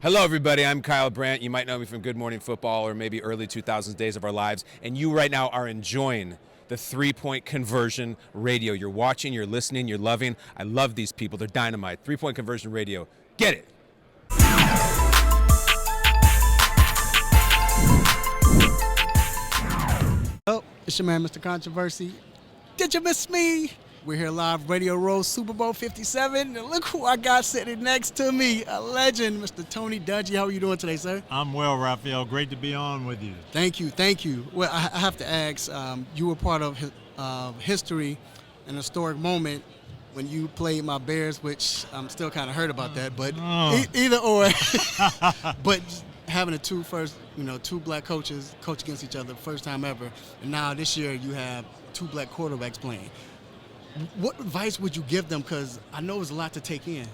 Hello, everybody. I'm Kyle Brandt. You might know me from Good Morning Football or maybe early 2000s Days of Our Lives. And you right now are enjoying the 3-point conversion radio. You're watching, you're listening, you're loving. I love these people. They're dynamite. 3-point conversion radio. Get it. Oh, it's your man, Mr. Controversy. Did you miss me? We're here live, Radio Row, Super Bowl 57. And look who I got sitting next to me, a legend, Mr. Tony Dungy. How are you doing today, sir? I'm well, Raphael. Great to be on with you. Thank you. Well, I have to ask, you were part of history, an historic moment when you played my Bears, which I'm still kind of hurt about that, but either or. But having two black coaches coach against each other, first time ever, and now this year you have two black quarterbacks playing. What advice would you give them? Because I know it's a lot to take in.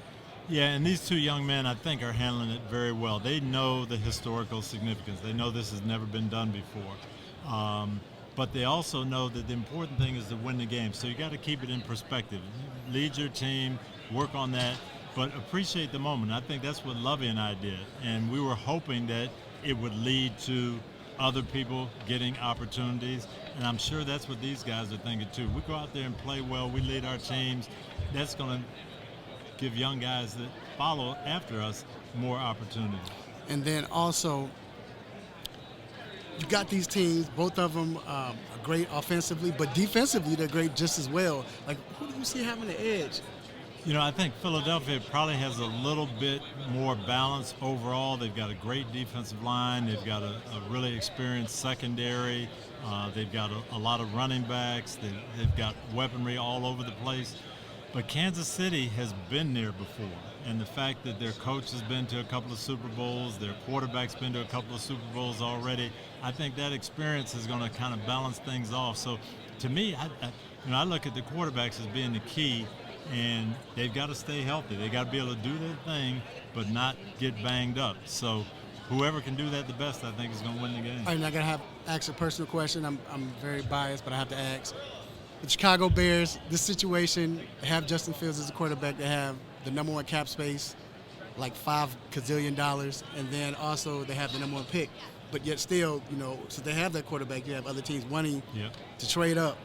Yeah, and these two young men, I think, are handling it very well. They know the historical significance. They know this has never been done before. But they also know that the important thing is to win the game. So you got to keep it in perspective. Lead your team, work on that, but appreciate the moment. I think that's what Lovey and I did. And we were hoping that it would lead to other people getting opportunities, and I'm sure that's what these guys are thinking too. We go out there and play well, we lead our teams, that's going to give young guys that follow after us more opportunities. And then also, you got these teams, both of them are great offensively, but defensively they're great just as well. Like, who do you see having the edge? You know, I think Philadelphia probably has a little bit more balance overall. They've got a great defensive line. They've got a really experienced secondary. They've got a lot of running backs. They've got weaponry all over the place. But Kansas City has been there before. And the fact that their coach has been to a couple of Super Bowls, their quarterback's been to a couple of Super Bowls already, I think that experience is going to kind of balance things off. So to me, I look at the quarterbacks as being the key. And they've got to stay healthy. They got to be able to do their thing, but not get banged up. So whoever can do that the best, I think, is going to win the game. All right, now I got to ask a personal question. I'm very biased, but I have to ask. The Chicago Bears, this situation, they have Justin Fields as a quarterback. They have the number one cap space, like $5 gazillion, and then also they have the number one pick. But yet still, since they have that quarterback, you have other teams wanting to trade up.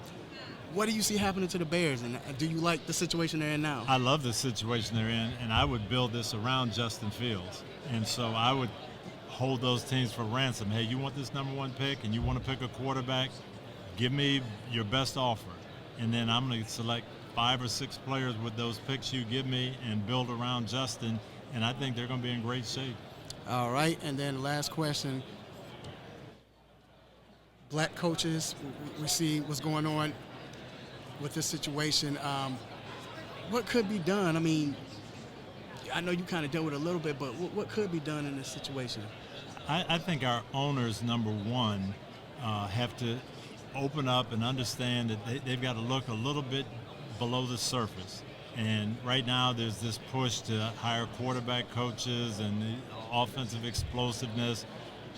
What do you see happening to the Bears, and do you like the situation they're in now? I love the situation they're in, and I would build this around Justin Fields. And so I would hold those teams for ransom. Hey, you want this number one pick and you want to pick a quarterback? Give me your best offer. And then I'm going to select 5 or 6 players with those picks you give me and build around Justin, and I think they're going to be in great shape. All right, and then last question. Black coaches, we see what's going on with this situation. What could be done? I mean, I know you kind of dealt with it a little bit, but what could be done in this situation? I think our owners, number one, have to open up and understand that they've got to look a little bit below the surface. And right now there's this push to hire quarterback coaches and the offensive explosiveness.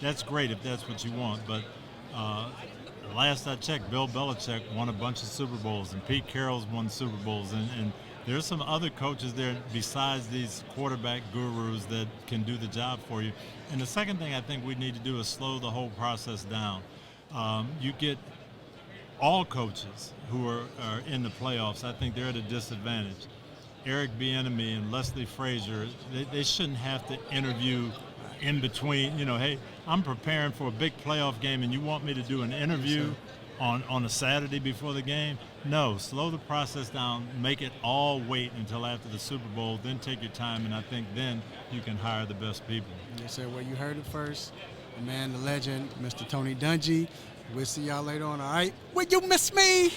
That's great if that's what you want, but last I checked, Bill Belichick won a bunch of Super Bowls, and Pete Carroll's won Super Bowls, and there's some other coaches there besides these quarterback gurus that can do the job for you. And the second thing I think we need to do is slow the whole process down. You get all coaches who are in the playoffs, I think they're at a disadvantage. Eric Bieniemy and Leslie Frazier, they shouldn't have to interview in between, hey, I'm preparing for a big playoff game and you want me to do an interview on a Saturday before the game? No, slow the process down, make it all wait until after the Super Bowl, then take your time, and I think then you can hire the best people. Yes, sir. Well, you heard it first. The man, the legend, Mr. Tony Dungy. We'll see y'all later on, all right? Will you miss me?